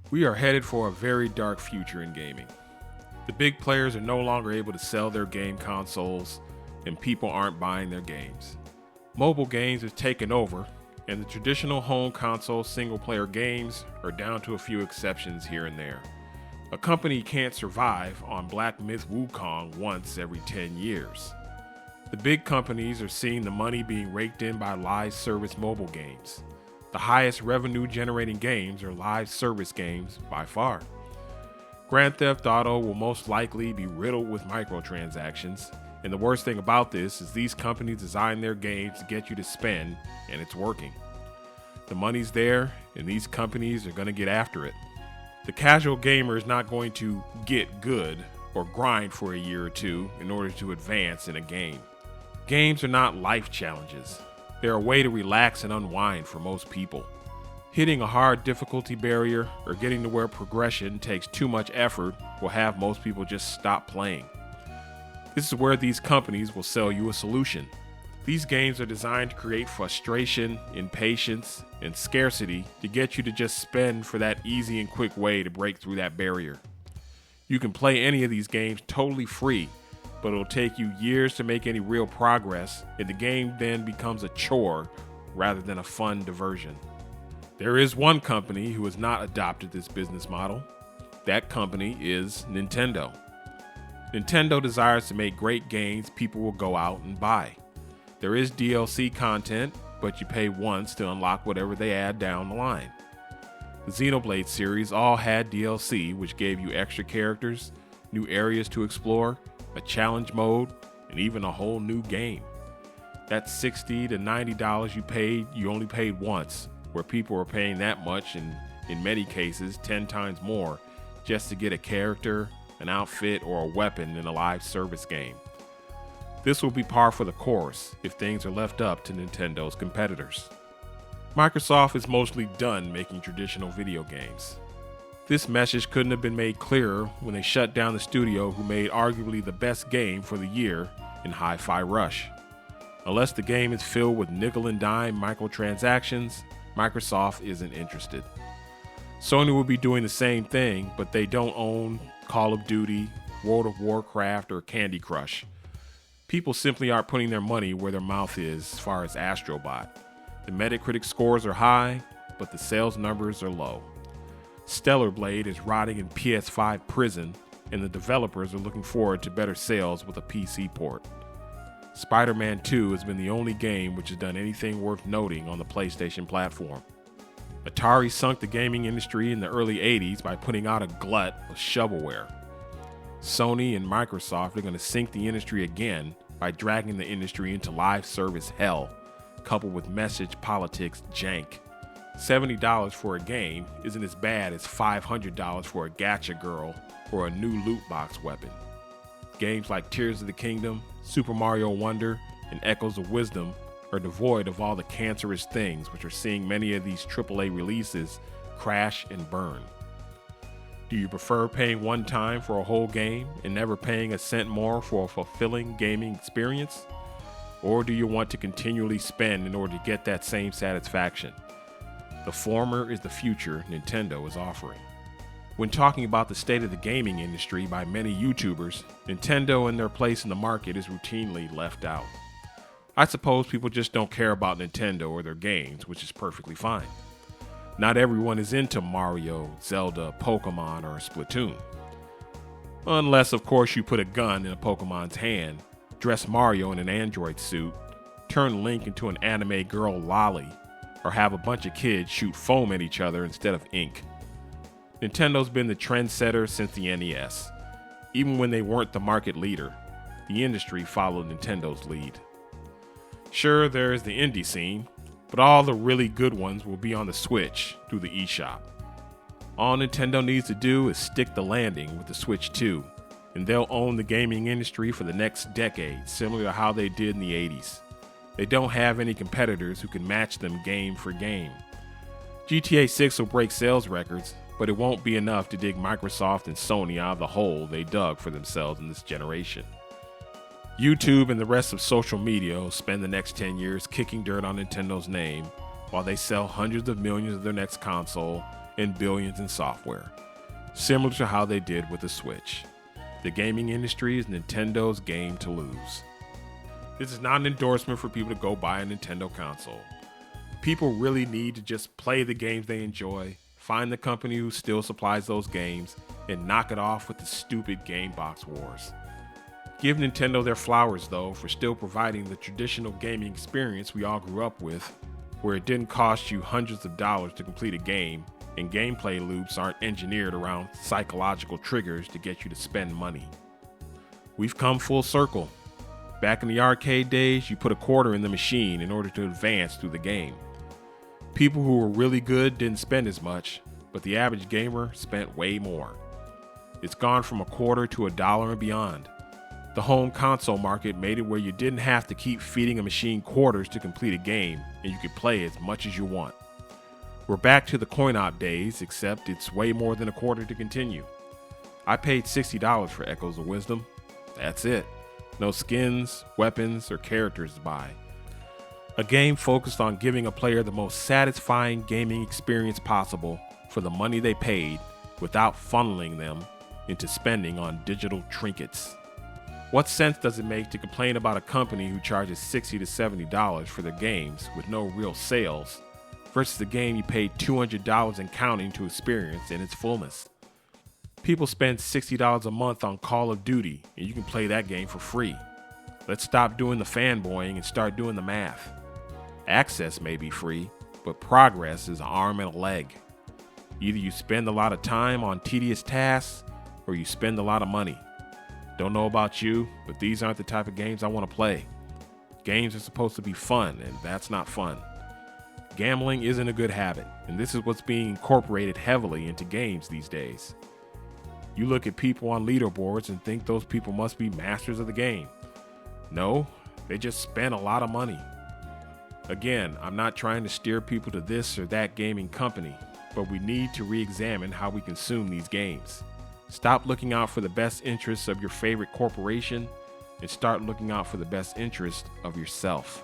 We are headed for a very dark future in gaming. The big players are no longer able to sell their game consoles, and people aren't buying their games. Mobile games have taken over, and the traditional home console single-player games are down to a few exceptions here and there. A company can't survive on Black Myth Wukong once every 10 years. The big companies are seeing the money being raked in by live service mobile games. The highest revenue-generating games are live service games by far. Grand Theft Auto will most likely be riddled with microtransactions, and the worst thing about this is these companies design their games to get you to spend, and it's working. The money's there, and these companies are going to get after it. The casual gamer is not going to get good or grind for a year or two in order to advance in a game. Games are not life challenges. They're a way to relax and unwind for most people. Hitting a hard difficulty barrier or getting to where progression takes too much effort will have most people just stop playing. This is where these companies will sell you a solution. These games are designed to create frustration, impatience, and scarcity to get you to just spend for that easy and quick way to break through that barrier. You can play any of these games totally free, but it'll take you years to make any real progress, and the game then becomes a chore rather than a fun diversion. There is one company who has not adopted this business model. That company is Nintendo. Nintendo desires to make great games people will go out and buy. There is DLC content, but you pay once to unlock whatever they add down the line. The Xenoblade series all had DLC, which gave you extra characters, new areas to explore, a challenge mode, and even a whole new game. That $60 to $90 you only paid once, where people were paying that much and in many cases 10 times more just to get a character, an outfit, or a weapon in a live service game. This will be par for the course if things are left up to Nintendo's competitors. Microsoft is mostly done making traditional video games. This message couldn't have been made clearer when they shut down the studio who made arguably the best game for the year in Hi-Fi Rush. Unless the game is filled with nickel and dime microtransactions, Microsoft isn't interested. Sony will be doing the same thing, but they don't own Call of Duty, World of Warcraft, or Candy Crush. People simply aren't putting their money where their mouth is as far as Astro Bot. The Metacritic scores are high, but the sales numbers are low. Stellar Blade is rotting in PS5 prison, and the developers are looking forward to better sales with a PC port. Spider-Man 2 has been the only game which has done anything worth noting on the PlayStation platform. Atari sunk the gaming industry in the early 80s by putting out a glut of shovelware. Sony and Microsoft are going to sink the industry again by dragging the industry into live service hell, coupled with message politics jank. $70 for a game isn't as bad as $500 for a gacha girl or a new loot box weapon. Games like Tears of the Kingdom, Super Mario Wonder, and Echoes of Wisdom are devoid of all the cancerous things which are seeing many of these AAA releases crash and burn. Do you prefer paying one time for a whole game and never paying a cent more for a fulfilling gaming experience? Or do you want to continually spend in order to get that same satisfaction? The former is the future Nintendo is offering. When talking about the state of the gaming industry by many YouTubers, Nintendo and their place in the market is routinely left out. I suppose people just don't care about Nintendo or their games, which is perfectly fine. Not everyone is into Mario, Zelda, Pokemon, or Splatoon. Unless, of course, you put a gun in a Pokemon's hand, dress Mario in an android suit, turn Link into an anime girl lolly, or have a bunch of kids shoot foam at each other instead of ink. Nintendo's been the trendsetter since the NES. Even when they weren't the market leader, the industry followed Nintendo's lead. Sure, there is the indie scene, but all the really good ones will be on the Switch through the eShop. All Nintendo needs to do is stick the landing with the Switch 2, and they'll own the gaming industry for the next decade, similar to how they did in the 80s. They don't have any competitors who can match them game for game. GTA 6 will break sales records, but it won't be enough to dig Microsoft and Sony out of the hole they dug for themselves in this generation. YouTube and the rest of social media will spend the next 10 years kicking dirt on Nintendo's name while they sell hundreds of millions of their next console and billions in software, similar to how they did with the Switch. The gaming industry is Nintendo's game to lose. This is not an endorsement for people to go buy a Nintendo console. People really need to just play the games they enjoy, find the company who still supplies those games, and knock it off with the stupid game box wars. Give Nintendo their flowers, though, for still providing the traditional gaming experience we all grew up with, where it didn't cost you hundreds of dollars to complete a game, and gameplay loops aren't engineered around psychological triggers to get you to spend money. We've come full circle. Back in the arcade days, you put a quarter in the machine in order to advance through the game. People who were really good didn't spend as much, but the average gamer spent way more. It's gone from a quarter to $1 and beyond. The home console market made it where you didn't have to keep feeding a machine quarters to complete a game, and you could play as much as you want. We're back to the coin-op days, except it's way more than a quarter to continue. I paid $60 for Echoes of Wisdom. That's it. No skins, weapons, or characters to buy. A game focused on giving a player the most satisfying gaming experience possible for the money they paid without funneling them into spending on digital trinkets. What sense does it make to complain about a company who charges $60 to $70 for their games with no real sales versus a game you paid $200 and counting to experience in its fullness? People spend $60 a month on Call of Duty and you can play that game for free. Let's stop doing the fanboying and start doing the math. Access may be free, but progress is an arm and a leg. Either you spend a lot of time on tedious tasks or you spend a lot of money. Don't know about you, but these aren't the type of games I want to play. Games are supposed to be fun, and that's not fun. Gambling isn't a good habit, and this is what's being incorporated heavily into games these days. You look at people on leaderboards and think those people must be masters of the game. No, they just spend a lot of money. Again, I'm not trying to steer people to this or that gaming company, but we need to re-examine how we consume these games. Stop looking out for the best interests of your favorite corporation and start looking out for the best interest of yourself.